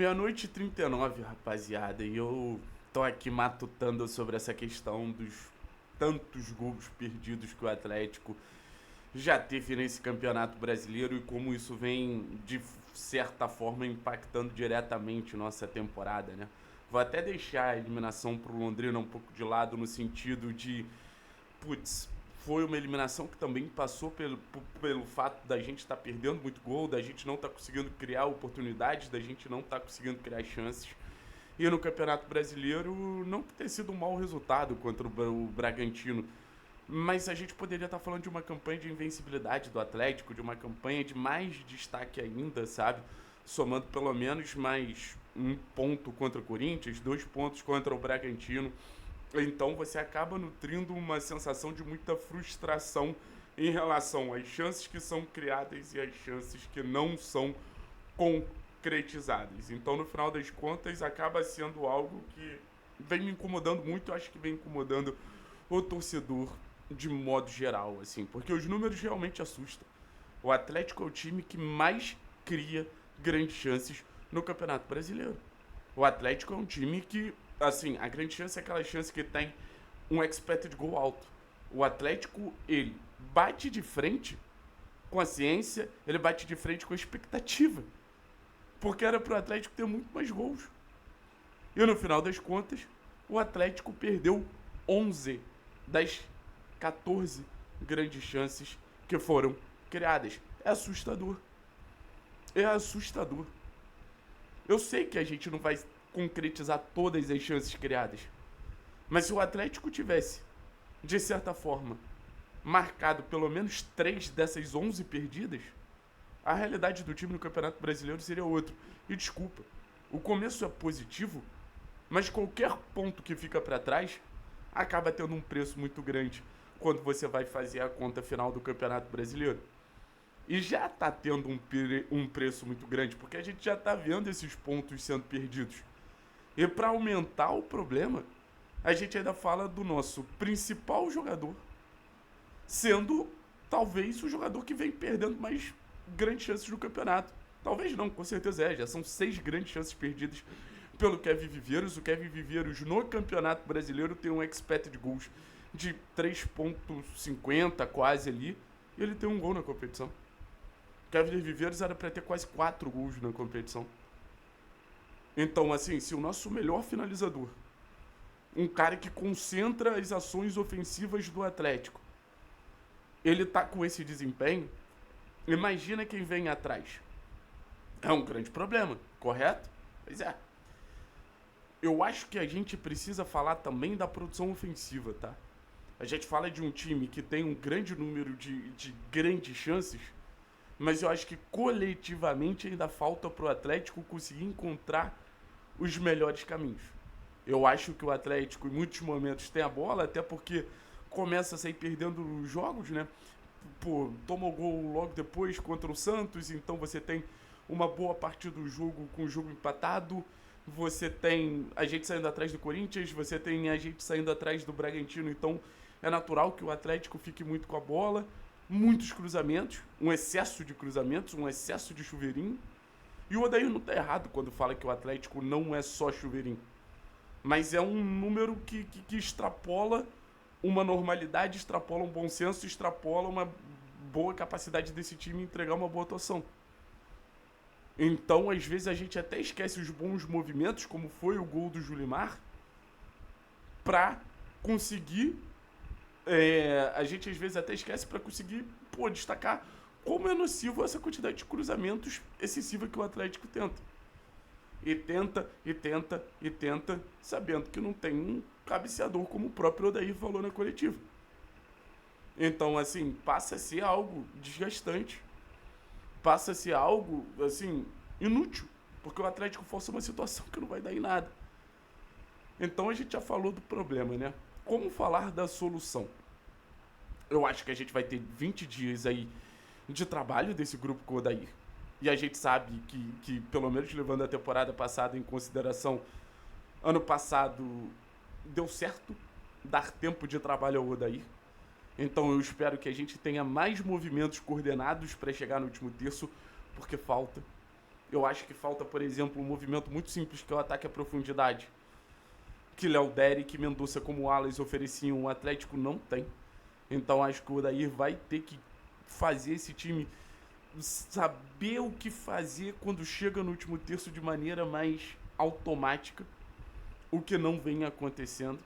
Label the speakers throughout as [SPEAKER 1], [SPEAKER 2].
[SPEAKER 1] Meia-noite e 39, rapaziada, e eu tô aqui matutando sobre essa questão dos tantos gols perdidos que o Atlético já teve nesse Campeonato Brasileiro e como isso vem, de certa forma, impactando diretamente nossa temporada, né? Vou até deixar a eliminação pro Londrina um pouco de lado no sentido de, putz, foi uma eliminação que também passou pelo fato da gente estar perdendo muito gol, da gente não estar conseguindo criar oportunidades, da gente não estar conseguindo criar chances. E no Campeonato Brasileiro, não ter sido um mau resultado contra o Bragantino, mas a gente poderia estar falando de uma campanha de invencibilidade do Atlético, de uma campanha de mais destaque ainda, sabe? Somando pelo menos mais um ponto contra o Corinthians, 2 pontos contra o Bragantino. Então você acaba nutrindo uma sensação de muita frustração em relação às chances que são criadas e às chances que não são concretizadas. Então, no final das contas, acaba sendo algo que vem me incomodando muito, eu acho que vem incomodando o torcedor de modo geral, assim, porque os números realmente assustam. O Atlético é o time que mais cria grandes chances no Campeonato Brasileiro. O Atlético é um time que, assim, a grande chance é aquela chance que tem um expected goal alto. O Atlético, ele bate de frente com a ciência, ele bate de frente com a expectativa. Porque era pro Atlético ter muito mais gols. E no final das contas, o Atlético perdeu 11 das 14 grandes chances que foram criadas. É assustador. É assustador. Eu sei que a gente não vai concretizar todas as chances criadas. Mas se o Atlético tivesse, de certa forma, marcado pelo menos 3 dessas 11 perdidas, a realidade do time no Campeonato Brasileiro seria outra. E desculpa, o começo é positivo, mas qualquer ponto que fica para trás acaba tendo um preço muito grande quando você vai fazer a conta final do Campeonato Brasileiro. E já está tendo um preço muito grande, porque a gente já está vendo esses pontos sendo perdidos. E para aumentar o problema, a gente ainda fala do nosso principal jogador sendo talvez o jogador que vem perdendo mais grandes chances no campeonato. Talvez não, com certeza é. Já são 6 grandes chances perdidas pelo Kevin Viveiros. O Kevin Viveiros no Campeonato Brasileiro tem um expected goals de 3,50 quase ali. E ele tem um gol na competição. O Kevin Viveiros era para ter quase 4 gols na competição. Então, assim, se o nosso melhor finalizador, um cara que concentra as ações ofensivas do Atlético, ele tá com esse desempenho, imagina quem vem atrás. É um grande problema, correto? Pois é. Eu acho que a gente precisa falar também da produção ofensiva, tá? A gente fala de um time que tem um grande número de grandes chances, mas eu acho que coletivamente ainda falta pro Atlético conseguir encontrar os melhores caminhos. Eu acho que o Atlético em muitos momentos tem a bola, até porque começa a sair perdendo os jogos, né? Pô, toma o gol logo depois contra o Santos, então você tem uma boa parte do jogo com o jogo empatado, você tem a gente saindo atrás do Corinthians, você tem a gente saindo atrás do Bragantino, então é natural que o Atlético fique muito com a bola, muitos cruzamentos, um excesso de cruzamentos, um excesso de chuveirinho, e o Odair não tá errado quando fala que o Atlético não é só chuveirinho, mas é um número que extrapola uma normalidade, extrapola um bom senso, extrapola uma boa capacidade desse time entregar uma boa atuação. Então, às vezes, a gente até esquece os bons movimentos, como foi o gol do Julimar, pra conseguir. A gente às vezes até esquece pra conseguir, destacar como é nocivo essa quantidade de cruzamentos excessiva que o Atlético tenta. E tenta, e tenta, e tenta, sabendo que não tem um cabeceador, como o próprio Odair falou na coletiva. Então, assim, passa a ser algo desgastante. Passa a ser algo, assim, inútil. Porque o Atlético força uma situação que não vai dar em nada. Então a gente já falou do problema, né? Como falar da solução? Eu acho que a gente vai ter 20 dias aí de trabalho desse grupo com o Odair. E a gente sabe que, pelo menos levando a temporada passada em consideração, ano passado deu certo dar tempo de trabalho ao Odair. Então eu espero que a gente tenha mais movimentos coordenados para chegar no último terço, porque falta. Eu acho que falta, por exemplo, um movimento muito simples que é o ataque à profundidade. Que Léo Derek e Mendonça como alas ofereciam, o Atlético não tem. Então acho que o Odair vai ter que fazer esse time saber o que fazer quando chega no último terço de maneira mais automática, o que não vem acontecendo.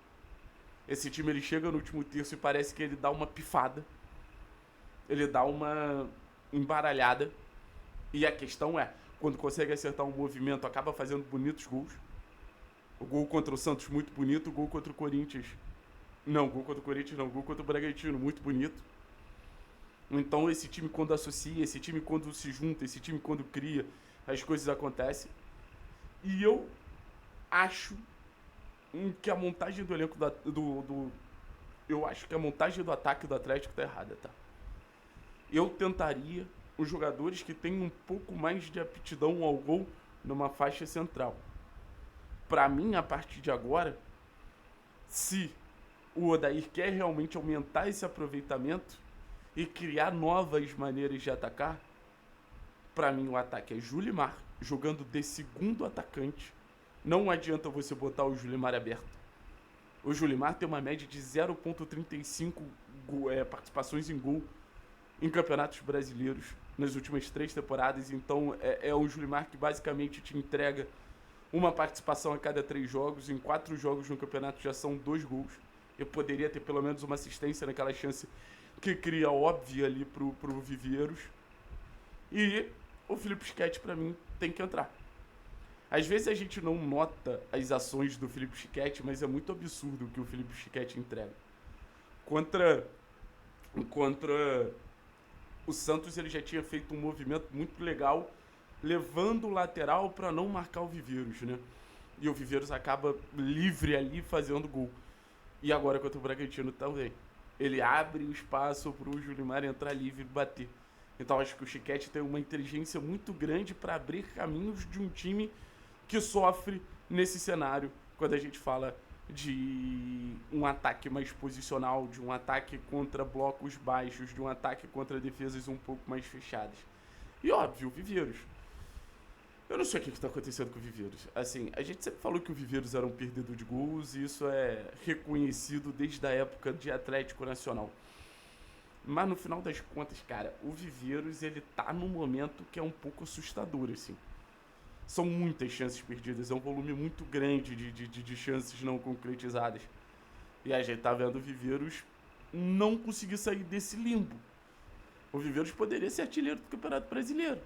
[SPEAKER 1] Esse time ele chega no último terço e parece que ele dá uma pifada, ele dá uma embaralhada, e a questão é, quando consegue acertar um movimento, acaba fazendo bonitos gols. O gol contra o Santos, muito bonito. O gol contra o Corinthians, não, gol contra o Corinthians não, gol contra o Bragantino, muito bonito. Então esse time quando associa, esse time quando se junta, esse time quando cria, as coisas acontecem. E eu acho que a montagem do elenco eu acho que a montagem do ataque do Atlético tá errada, tá? Eu tentaria os jogadores que têm um pouco mais de aptidão ao gol numa faixa central. Pra mim, a partir de agora, se o Odair quer realmente aumentar esse aproveitamento e criar novas maneiras de atacar, pra mim o ataque é Julimar jogando de segundo atacante. Não adianta você botar o Julimar aberto. O Julimar tem uma média de 0,35 participações em gol em campeonatos brasileiros nas últimas 3 temporadas. Então é um Julimar que basicamente te entrega uma participação a cada 3 jogos. Em 4 jogos no campeonato já são 2 gols. Eu poderia ter pelo menos uma assistência naquela chance que cria óbvia ali pro Viveiros. E o Felipe Schick, pra mim, tem que entrar. Às vezes a gente não nota as ações do Felipe Schick, mas é muito absurdo o que o Felipe Schick entrega. Contra o Santos, ele já tinha feito um movimento muito legal, levando o lateral para não marcar o Viveiros, né? E o Viveiros acaba livre ali fazendo gol. E agora contra o Bragantino também. Ele abre o espaço para o Julimar entrar livre e bater. Então acho que o Schick tem uma inteligência muito grande para abrir caminhos de um time que sofre nesse cenário quando a gente fala de um ataque mais posicional, de um ataque contra blocos baixos, de um ataque contra defesas um pouco mais fechadas. E óbvio, o Viveiros. Eu não sei o que está acontecendo com o Viveiros. Assim, a gente sempre falou que o Viveiros era um perdedor de gols e isso é reconhecido desde a época de Atlético Nacional. Mas no final das contas, cara, o Viveiros ele tá num momento que é um pouco assustador, assim. São muitas chances perdidas, é um volume muito grande de chances não concretizadas. E a gente tá vendo o Viveiros não conseguir sair desse limbo. O Viveiros poderia ser artilheiro do Campeonato Brasileiro.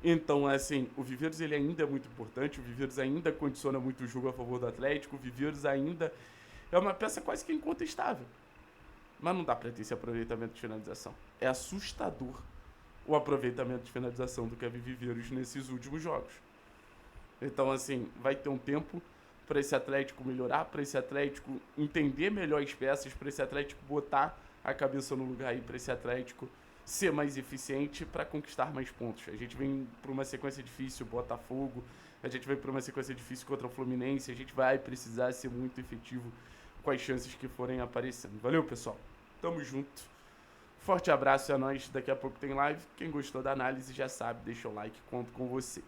[SPEAKER 1] Então, assim, o Viveiros ele ainda é muito importante, o Viveiros ainda condiciona muito o jogo a favor do Atlético, o Viveiros ainda é uma peça quase que incontestável. Mas não dá pra ter esse aproveitamento de finalização. É assustador o aproveitamento de finalização do Kevin Viveiros nesses últimos jogos. Então, assim, vai ter um tempo para esse Atlético melhorar, para esse Atlético entender melhor as peças, para esse Atlético botar a cabeça no lugar aí, para esse Atlético ser mais eficiente para conquistar mais pontos. A gente vem para uma sequência difícil, Botafogo, a gente vem para uma sequência difícil contra o Fluminense, a gente vai precisar ser muito efetivo com as chances que forem aparecendo. Valeu, pessoal. Tamo junto. Forte abraço, é nóis. Daqui a pouco tem live. Quem gostou da análise já sabe, deixa o like, conto com vocês.